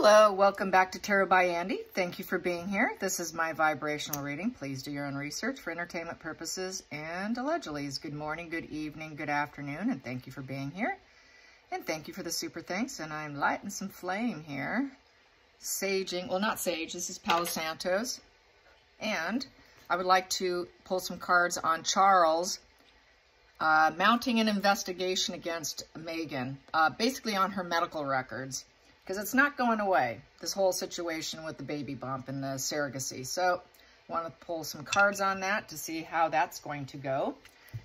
Hello, welcome back to Tarot by Andy. Thank you for being here. This is my vibrational reading. Please do your own research for entertainment purposes and allegedly. Good morning, good evening, good afternoon, and thank you for being here. And thank you for the super thanks. And I'm lighting some flame here. Saging, well, not sage, this is Palo Santos. And I would like to pull some cards on Charles mounting an investigation against Meghan, basically on her medical records. Because it's not going away, this whole situation with the baby bump and the surrogacy. So I want to pull some cards on that to see how that's going to go.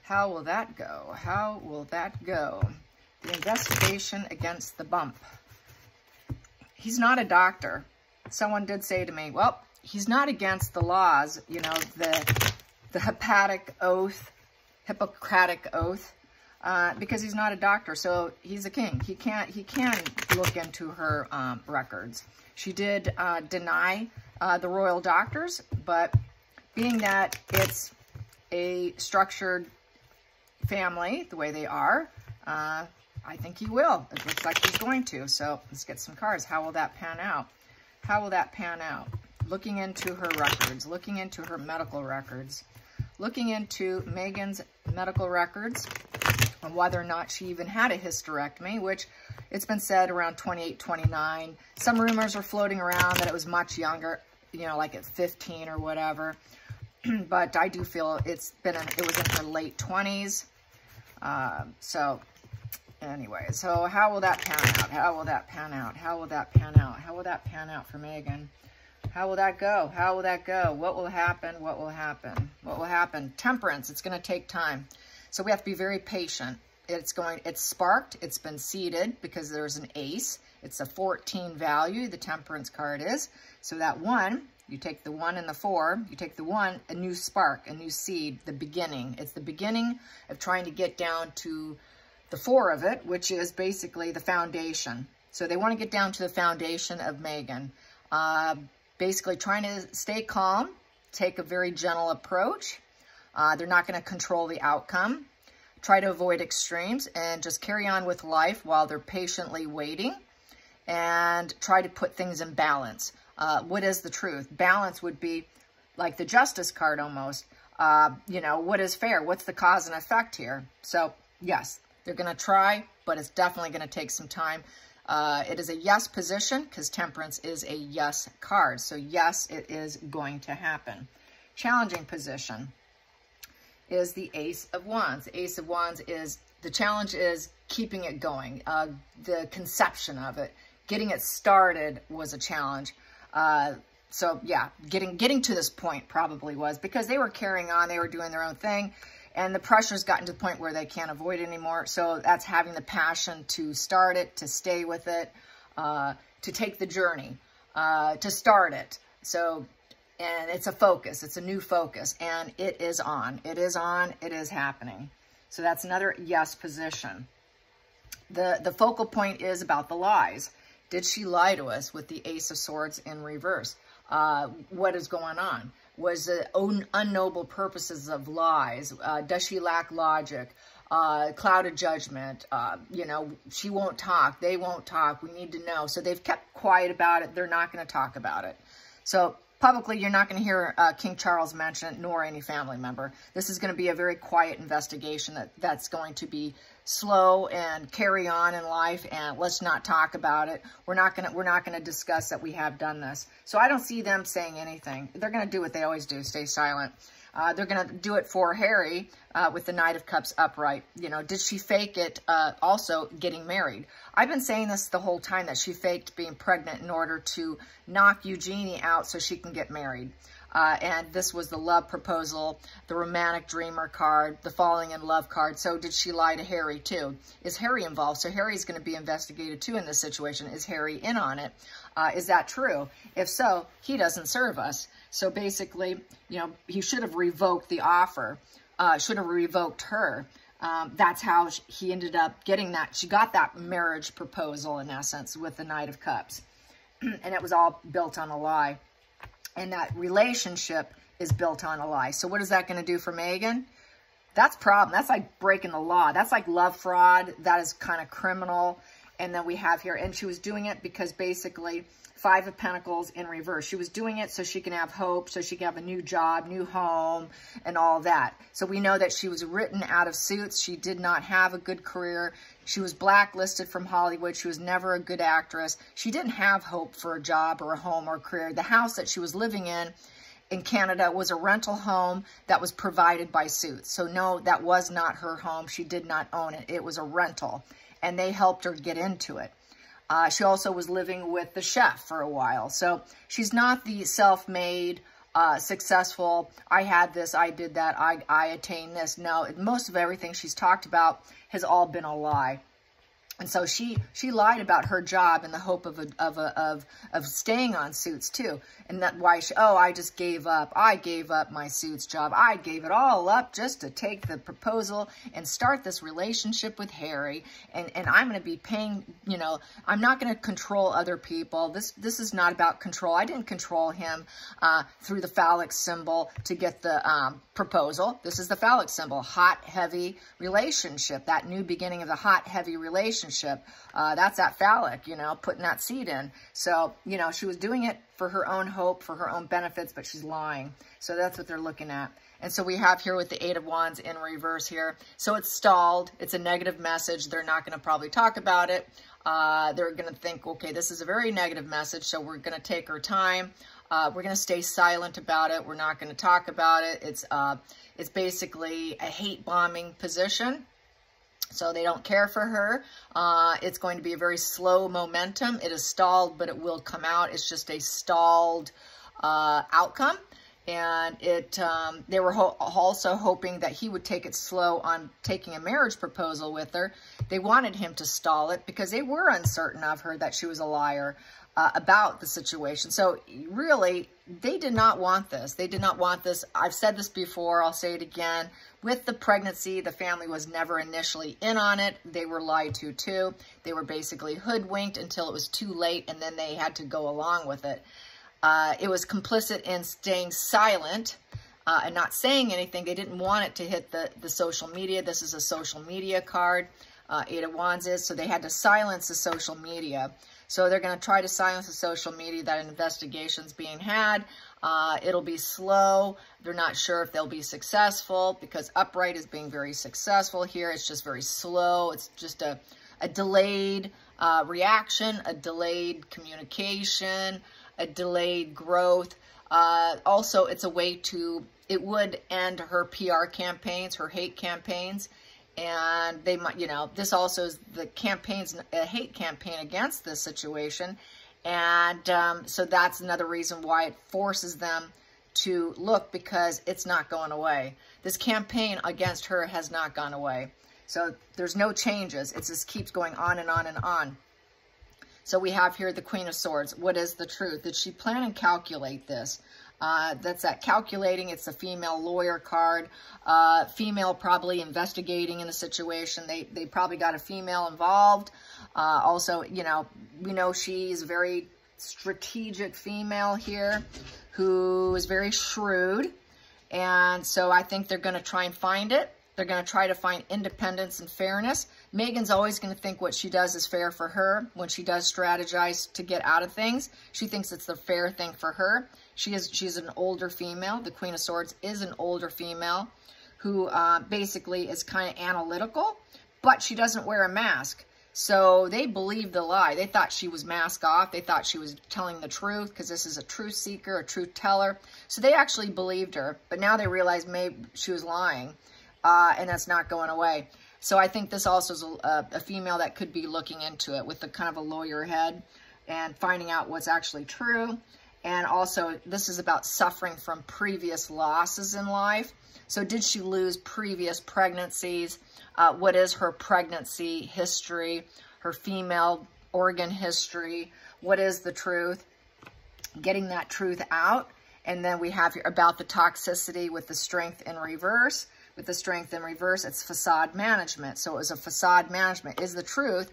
How will that go? How will that go? The investigation against the bump. He's not a doctor. Someone did say to me, well, he's not against the laws, you know, the Hippocratic oath, because he's not a doctor, so he's a king. He can look into her records. She did deny the royal doctors, but being that it's a structured family, the way they are, I think he will. It looks like he's going to. So let's get some cards. How will that pan out? How will that pan out? Looking into her records, looking into her medical records, looking into Meghan's medical records, on whether or not she even had a hysterectomy, which it's been said around 28, 29. Some rumors are floating around that it was much younger, you know, like at 15 or whatever. But I do feel it was in her late 20s. So anyway, so how will that pan out? How will that pan out? How will that pan out? How will that pan out for Meghan? How will that go? How will that go? What will happen? What will happen? What will happen? Temperance. It's going to take time. So we have to be very patient. It's sparked. It's been seeded because there's an ace. It's a 14 value, the temperance card is. So that one, you take the 1 and the 4, you take the 1, a new spark, a new seed, the beginning. It's the beginning of trying to get down to the 4 of it, which is basically the foundation. So they want to get down to the foundation of Meghan. Basically trying to stay calm, take a very gentle approach. They're not going to control the outcome. Try to avoid extremes and just carry on with life while they're patiently waiting and try to put things in balance. What is the truth? Balance would be like the justice card almost. You know, what is fair? What's the cause and effect here? So yes, they're going to try, but it's definitely going to take some time. It is a yes position because temperance is a yes card. So yes, it is going to happen. Challenging position is the Ace of Wands. The Ace of Wands is, the challenge is keeping it going. The conception of it, getting it started was a challenge. So yeah, getting to this point probably was because they were carrying on, they were doing their own thing, and the pressure's gotten to the point where they can't avoid it anymore. So that's having the passion to start it, to stay with it, to take the journey, to start it. So, and it's a focus. It's a new focus. And it is on. It is on. It is happening. So that's another yes position. The focal point is about the lies. Did she lie to us with the Ace of Swords in reverse? What is going on? Was it unknoble purposes of lies? Does she lack logic? Clouded judgment? You know, she won't talk. They won't talk. We need to know. So they've kept quiet about it. They're not going to talk about it. So publicly, you're not going to hear King Charles mentioned, nor any family member. This is going to be a very quiet investigation that's going to be slow and carry on in life, and let's not talk about it. We're not going to discuss that we have done this. So I don't see them saying anything. They're going to do what they always do, stay silent. They're going to do it for Harry with the Knight of Cups upright. You know, did she fake it also getting married? I've been saying this the whole time, that she faked being pregnant in order to knock Eugenie out so she can get married. And this was the love proposal, the romantic dreamer card, the falling in love card. So did she lie to Harry too? Is Harry involved? So Harry's going to be investigated too in this situation. Is Harry in on it? Is that true? If so, he doesn't serve us. So basically, you know, he should have revoked the offer, should have revoked her. That's how he ended up getting that. She got that marriage proposal, in essence, with the Knight of Cups. And it was all built on a lie. And that relationship is built on a lie. So what is that going to do for Meghan? That's a problem. That's like breaking the law. That's like love fraud. That is kind of criminal. And then we have here, and she was doing it because basically Five of Pentacles in reverse. She was doing it so she can have hope, so she can have a new job, new home, and all that. So we know that she was written out of Suits. She did not have a good career. She was blacklisted from Hollywood. She was never a good actress. She didn't have hope for a job or a home or a career. The house that she was living in Canada was a rental home that was provided by Suits. So no, that was not her home. She did not own it. It was a rental, and they helped her get into it. She also was living with the chef for a while. So she's not the self-made, successful, I had this, I did that, I attained this. No, most of everything she's talked about has all been a lie. And so she lied about her job in the hope of staying on Suits too. And that why I just gave up. I gave up my Suits job. I gave it all up just to take the proposal and start this relationship with Harry. And I'm going to be paying, you know, I'm not going to control other people. This is not about control. I didn't control him through the phallic symbol to get the proposal. This is the phallic symbol, hot, heavy relationship, that new beginning of the hot, heavy relationship. That's that phallic, you know, putting that seed in. So, you know, she was doing it for her own hope, for her own benefits, but she's lying. So that's what they're looking at. And so we have here with the Eight of Wands in reverse here. So it's stalled. It's a negative message. They're not going to probably talk about it. They're going to think, okay, this is a very negative message, so we're going to take our time. We're going to stay silent about it. We're not going to talk about it. It's basically a hate bombing position. So they don't care for her. It's going to be a very slow momentum. It is stalled, but it will come out. It's just a stalled outcome. And they were also hoping that he would take it slow on taking a marriage proposal with her. They wanted him to stall it because they were uncertain of her, that she was a liar about the situation. So really, they did not want this. They did not want this. I've said this before. I'll say it again. With the pregnancy, the family was never initially in on it. They were lied to too. They were basically hoodwinked until it was too late, and then they had to go along with it. It was complicit in staying silent and not saying anything. They didn't want it to hit the social media. This is a social media card. Eight of Wands is. So they had to silence the social media. So they're going to try to silence the social media. That an investigation's being had. It'll be slow. They're not sure if they'll be successful because Upright is being very successful here. It's just very slow. It's just a delayed reaction, a delayed communication, a delayed growth. Also, it's a way to, it would end her PR campaigns, her hate campaigns. And they might, you know, this also is the campaigns, a hate campaign against this situation. And so that's another reason why it forces them to look, because it's not going away. This campaign against her has not gone away. So there's no changes. It just keeps going on and on and on. So we have here the Queen of Swords. What is the truth? Did she plan and calculate this? That's that calculating. It's a female lawyer card. Female probably investigating in a situation. They probably got a female involved. Also, you know, we know she's a very strategic female here who is very shrewd. And so I think they're going to try and find it. They're going to try to find independence and fairness. Meghan's always going to think what she does is fair for her. When she does strategize to get out of things, she thinks it's the fair thing for her. She's an older female. The Queen of Swords is an older female who basically is kind of analytical, but she doesn't wear a mask. So they believed the lie. They thought she was mask off. They thought she was telling the truth because this is a truth seeker, a truth teller. So they actually believed her, but now they realize maybe she was lying. And that's not going away. So I think this also is a female that could be looking into it with the kind of a lawyer head and finding out what's actually true. And also, this is about suffering from previous losses in life. So did she lose previous pregnancies? What is her pregnancy history? Her female organ history? What is the truth? Getting that truth out. And then we have here about the toxicity with the Strength in reverse. With the Strength in reverse, it's facade management. So it was a facade management. Is the truth,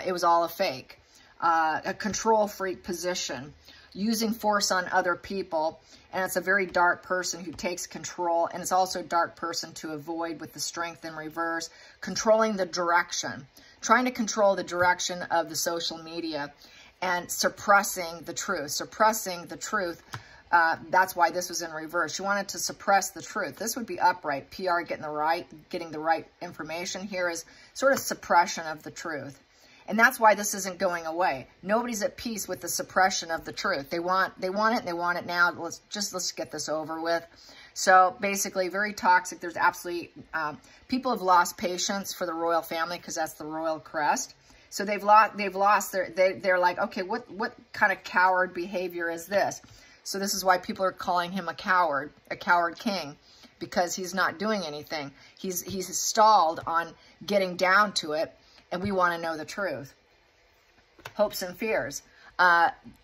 it was all a fake. A control freak position. Using force on other people. And it's a very dark person who takes control. And it's also a dark person to avoid with the Strength in reverse. Controlling the direction. trying to control the direction of the social media and suppressing the truth. That's why this was in reverse. She wanted to suppress the truth. This would be upright. PR, getting the right information. Here is sort of suppression of the truth. And that's why this isn't going away. Nobody's at peace with the suppression of the truth. They want it, and they want it now. Let's get this over with. So basically, very toxic. There's absolutely, people have lost patience for the royal family because that's the royal crest. So they're like, okay, what kind of coward behavior is this? So this is why people are calling him a coward king, because he's not doing anything. He's stalled on getting down to it, and we want to know the truth. Hopes and fears.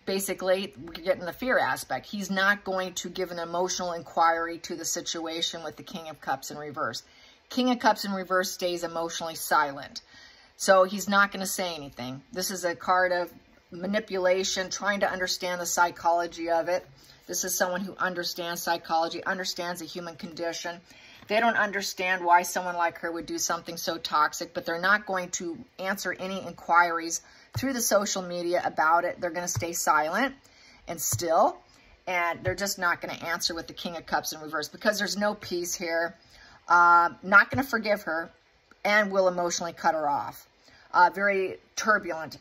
Basically, we're getting the fear aspect. He's not going to give an emotional inquiry to the situation with the King of Cups in reverse. King of Cups in reverse stays emotionally silent. So he's not going to say anything. This is a card of manipulation, trying to understand the psychology of it. This is someone who understands psychology, understands the human condition. They don't understand why someone like her would do something so toxic, but they're not going to answer any inquiries through the social media about it. They're going to stay silent and still, and they're just not going to answer with the King of Cups in reverse because there's no peace here. Not going to forgive her, and will emotionally cut her off. Very turbulent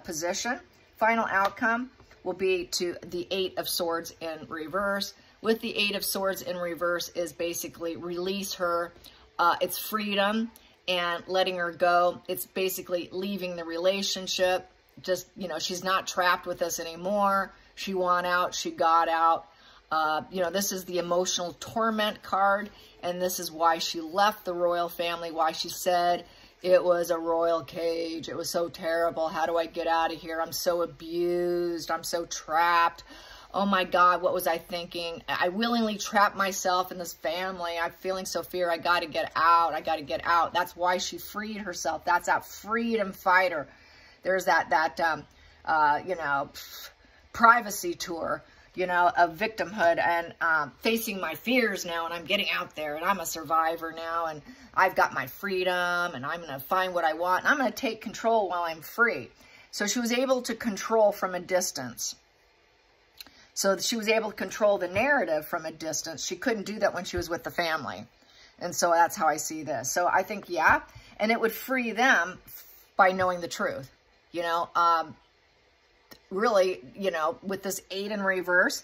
position. Final outcome will be to the 8 of Swords in reverse. With the 8 of Swords in reverse is basically release her. It's freedom and letting her go. It's basically leaving the relationship. Just, you know, she's not trapped with us anymore. She won out. She got out. You know, this is the emotional torment card, and this is why she left the royal family, why she said, it was a royal cage. It was so terrible. How do I get out of here? I'm so abused. I'm so trapped. Oh my God, what was I thinking? I willingly trapped myself in this family. I'm feeling so fear. I got to get out. I got to get out. That's why she freed herself. That's that freedom fighter. There's that you know, privacy tour, you know, of victimhood and facing my fears now, and I'm getting out there, and I'm a survivor now, and I've got my freedom, and I'm going to find what I want, and I'm going to take control while I'm free. So she was able to control from a distance. So she was able to control the narrative from a distance. She couldn't do that when she was with the family. And so that's how I see this. So I think, yeah, and it would free them by knowing the truth, you know. Really, you know, with this 8 in reverse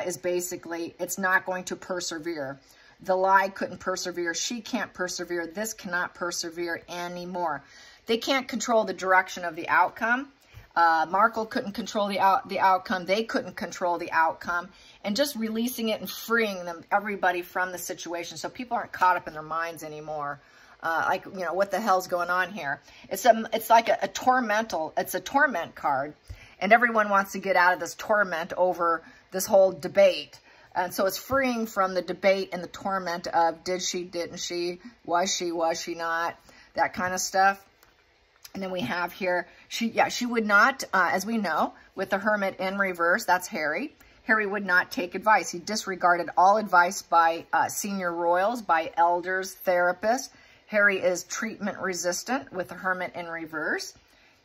is basically, it's not going to persevere. The lie couldn't persevere. She can't persevere. This cannot persevere anymore. They can't control the direction of the outcome. Markle couldn't control the outcome. They couldn't control the outcome. And just releasing it and freeing them, everybody from the situation. So people aren't caught up in their minds anymore. Like, you know, what the hell's going on here? It's like a tormental, it's a torment card. And everyone wants to get out of this torment over this whole debate. And so it's freeing from the debate and the torment of did she, didn't she, was she not, that kind of stuff. And then we have here, she would not, as we know, with the Hermit in reverse, that's Harry. Harry would not take advice. He disregarded all advice by senior royals, by elders, therapists. Harry is treatment resistant with the Hermit in reverse.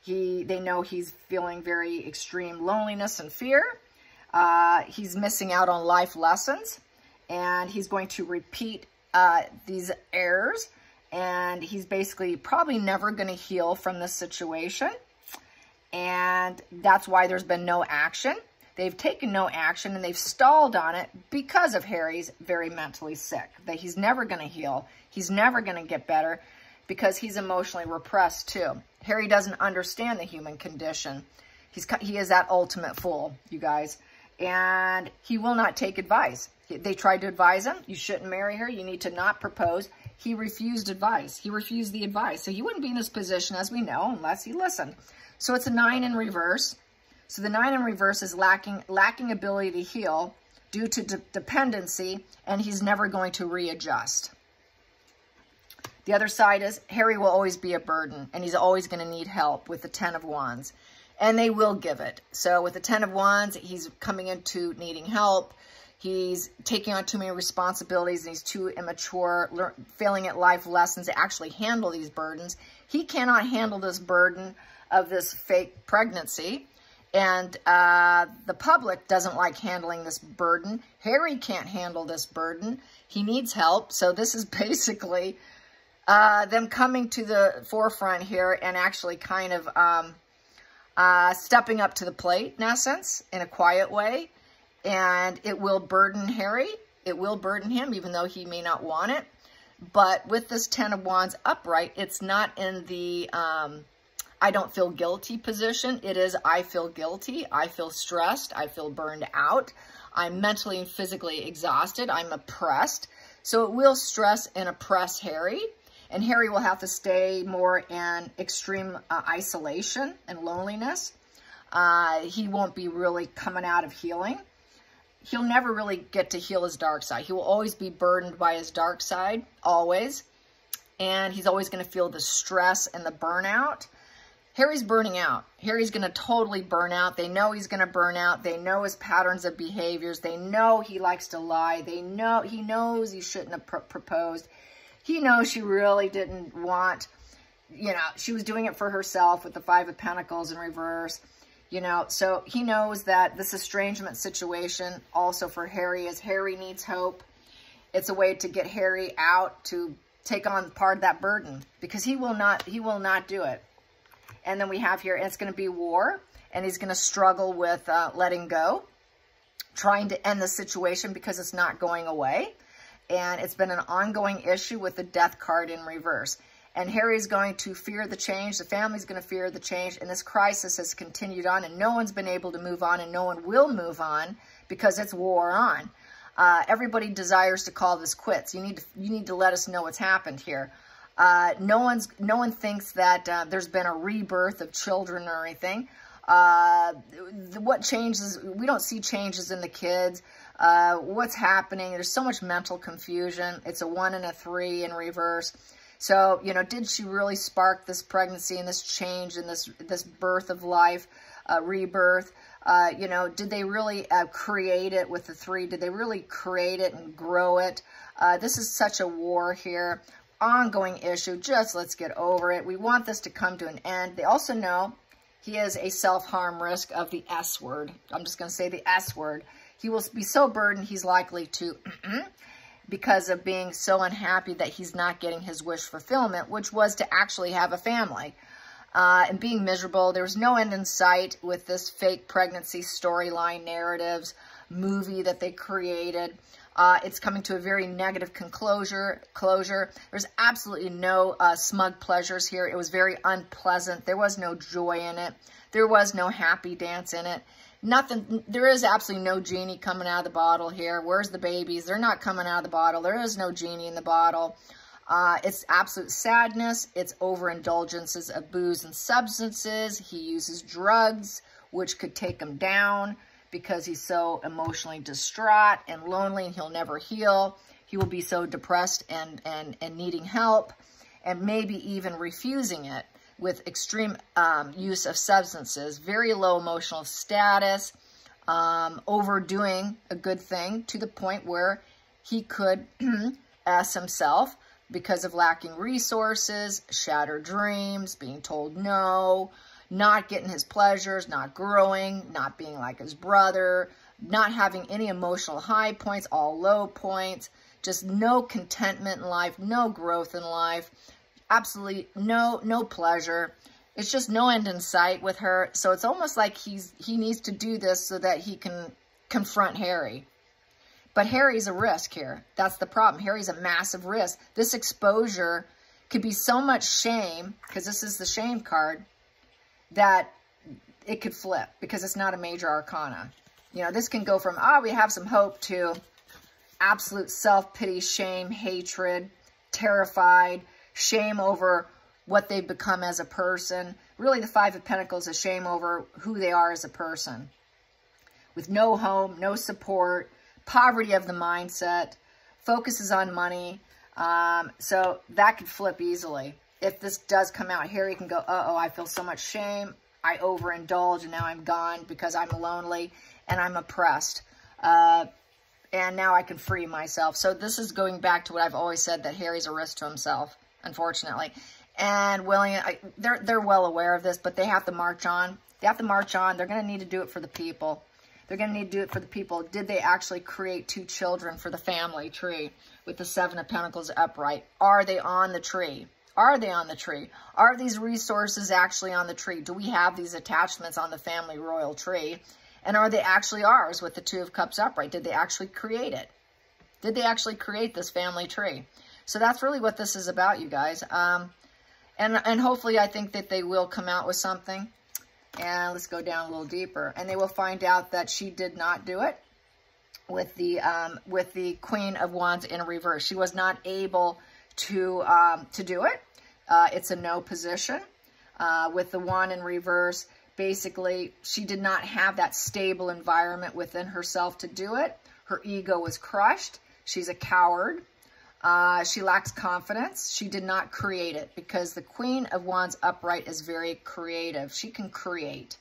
They know he's feeling very extreme loneliness and fear. He's missing out on life lessons, and he's going to repeat these errors, and he's basically probably never going to heal from this situation, and that's why there's been no action. They've taken no action, and they've stalled on it because of Harry's very mentally sick. That he's never going to heal. He's never going to get better because he's emotionally repressed too. Harry doesn't understand the human condition. He is that ultimate fool, you guys. And he will not take advice. They tried to advise him. You shouldn't marry her. You need to not propose. He refused advice. He refused the advice. So he wouldn't be in this position, as we know, unless he listened. So it's a 9 in reverse. So the 9 in reverse is lacking ability to heal due to dependency, and he's never going to readjust. The other side is Harry will always be a burden, and he's always going to need help with the 10 of Wands. And they will give it. So with the 10 of Wands, he's coming into needing help. He's taking on too many responsibilities, and he's too immature, failing at life lessons to actually handle these burdens. He cannot handle this burden of this fake pregnancy. And the public doesn't like handling this burden. Harry can't handle this burden. He needs help. So this is basically them coming to the forefront here and actually kind of stepping up to the plate, in essence, in a quiet way. And it will burden Harry. It will burden him, even though he may not want it. But with this 10 of Wands upright, it's not in the I don't feel guilty position. It is I feel guilty. I feel stressed. I feel burned out. I'm mentally and physically exhausted. I'm oppressed. So it will stress and oppress Harry. And Harry will have to stay more in extreme isolation and loneliness. He won't be really coming out of healing. He'll never really get to heal his dark side. He will always be burdened by his dark side, always. And he's always going to feel the stress and the burnout. Harry's burning out. Harry's going to totally burn out. They know he's going to burn out. They know his patterns of behaviors. They know he likes to lie. He knows he shouldn't have proposed. He knows she really didn't want, she was doing it for herself with the 5 of Pentacles in reverse. So he knows that this estrangement situation also for Harry is Harry needs hope. It's a way to get Harry out to take on part of that burden because he will not do it. And then we have here, it's going to be war, and he's going to struggle with letting go, trying to end the situation because it's not going away. And it's been an ongoing issue with the Death card in reverse. And Harry's going to fear the change. The family's going to fear the change. And this crisis has continued on. And no one's been able to move on. And no one will move on because it's war on. Everybody desires to call this quits. You need to let us know what's happened here. No one thinks that there's been a rebirth of children or anything. What changes? We don't see changes in the kids. What's happening? There's so much mental confusion. It's a 1 and a 3 in reverse. So, did she really spark this pregnancy and this change and this birth of life, rebirth? Did they really create it with the 3? Did they really create it and grow it? This is such a war here. Ongoing issue. Just let's get over it. We want this to come to an end. They also know he is a self-harm risk of the S word. I'm just going to say the S word. He will be so burdened he's likely to... because of being so unhappy that he's not getting his wish fulfillment, which was to actually have a family. And being miserable. There's no end in sight with this fake pregnancy storyline narratives movie that they created. It's coming to a very negative closure. There's absolutely no smug pleasures here. It was very unpleasant. There was no joy in it. There was no happy dance in it. Nothing. There is absolutely no genie coming out of the bottle here. Where's the babies? They're not coming out of the bottle. There is no genie in the bottle. It's absolute sadness. It's overindulgences of booze and substances. He uses drugs, which could take him down because he's so emotionally distraught and lonely and he'll never heal. He will be so depressed and needing help and maybe even refusing it with extreme use of substances, very low emotional status, overdoing a good thing to the point where he could ask himself because of lacking resources, shattered dreams, being told no, not getting his pleasures, not growing, not being like his brother, not having any emotional high points, all low points, just no contentment in life, no growth in life, absolutely no pleasure. It's just no end in sight with her. So it's almost like he needs to do this so that he can confront Harry. But Harry's a risk here. That's the problem. Harry's a massive risk. This exposure could be so much shame, because this is the shame card, that it could flip because it's not a major arcana. This can go from, we have some hope, to absolute self-pity, shame, hatred, terrified, shame over what they've become as a person. Really, the 5 of Pentacles is shame over who they are as a person. With no home, no support, poverty of the mindset, focuses on money. So that could flip easily. If this does come out, Harry can go, I feel so much shame. I overindulge and now I'm gone because I'm lonely and I'm oppressed. And now I can free myself. So this is going back to what I've always said, that Harry's a risk to himself, unfortunately. and willing. They're well aware of this, but they have to march on. They have to march on. They're going to need to do it for the people. They're going to need to do it for the people. Did they actually create 2 children for the family tree with the 7 of Pentacles upright? Are they on the tree? Are they on the tree? Are these resources actually on the tree? Do we have these attachments on the family royal tree? And are they actually ours with the 2 of Cups upright? Did they actually create it? Did they actually create this family tree? So that's really what this is about, you guys. And hopefully I think that they will come out with something. And let's go down a little deeper. And they will find out that she did not do it with the Queen of Wands in reverse. She was not able to do it. It's a no position. With the Wand in reverse, basically, she did not have that stable environment within herself to do it. Her ego was crushed. She's a coward. She lacks confidence. She did not create it because the Queen of Wands upright is very creative. She can create.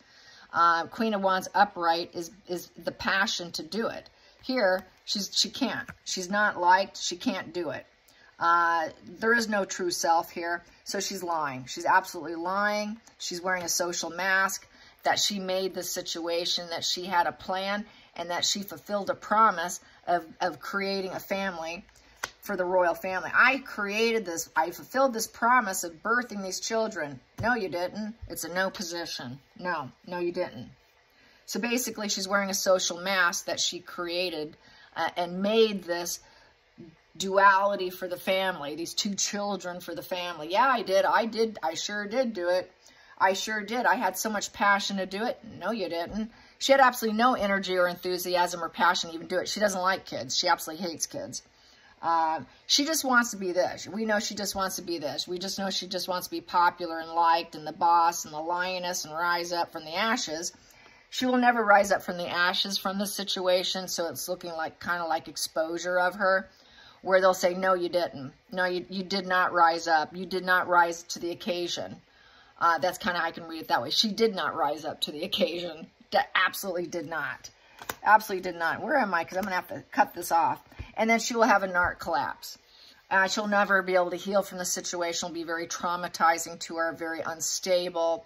Queen of Wands upright is the passion to do it. Here, she can't. She's not liked. She can't do it. There is no true self here. So she's lying. She's absolutely lying. She's wearing a social mask, that she made this situation, that she had a plan, and that she fulfilled a promise of creating a family for the royal family. I created this. I fulfilled this promise of birthing these children. No, you didn't. It's a no position. No, you didn't. So basically, she's wearing a social mask that she created and made this duality for the family, these 2 children for the family. Yeah, I did. I sure did do it. I sure did. I had so much passion to do it. No, you didn't. She had absolutely no energy or enthusiasm or passion to even do it. She doesn't like kids. She absolutely hates kids. She just wants to be this. We know she just wants to be this. We just know she just wants to be popular and liked and the boss and the lioness and rise up from the ashes. She will never rise up from the ashes from this situation, so it's looking like kind of like exposure of her, where they'll say, no, you didn't. No, you did not rise up. You did not rise to the occasion. That's kind of how I can read it that way. She did not rise up to the occasion. Absolutely did not. Absolutely did not. Where am I? Because I'm going to have to cut this off. And then she will have a narc collapse. She'll never be able to heal from the situation. It'll be very traumatizing to her, very unstable,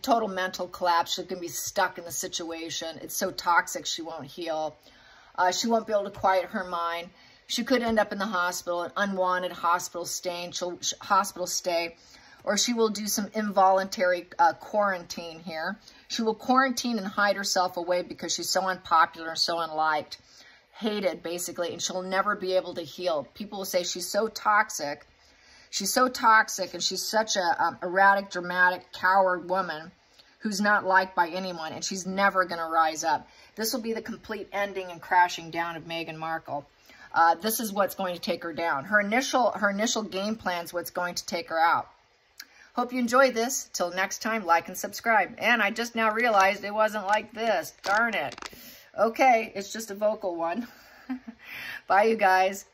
total mental collapse. She's going to be stuck in the situation. It's so toxic she won't heal. She won't be able to quiet her mind. She could end up in the hospital, an unwanted hospital stay, or she will do some involuntary quarantine here. She will quarantine and hide herself away because she's so unpopular and so unliked, hated, basically, and she'll never be able to heal. People will say she's so toxic. She's so toxic, and she's such a erratic, dramatic, coward woman who's not liked by anyone, and she's never going to rise up. This will be the complete ending and crashing down of Meghan Markle. This is what's going to take her down. Her initial game plan is what's going to take her out. Hope you enjoyed this. Till next time, like and subscribe. And I just now realized it wasn't like this. Darn it. Okay, it's just a vocal one. Bye, you guys.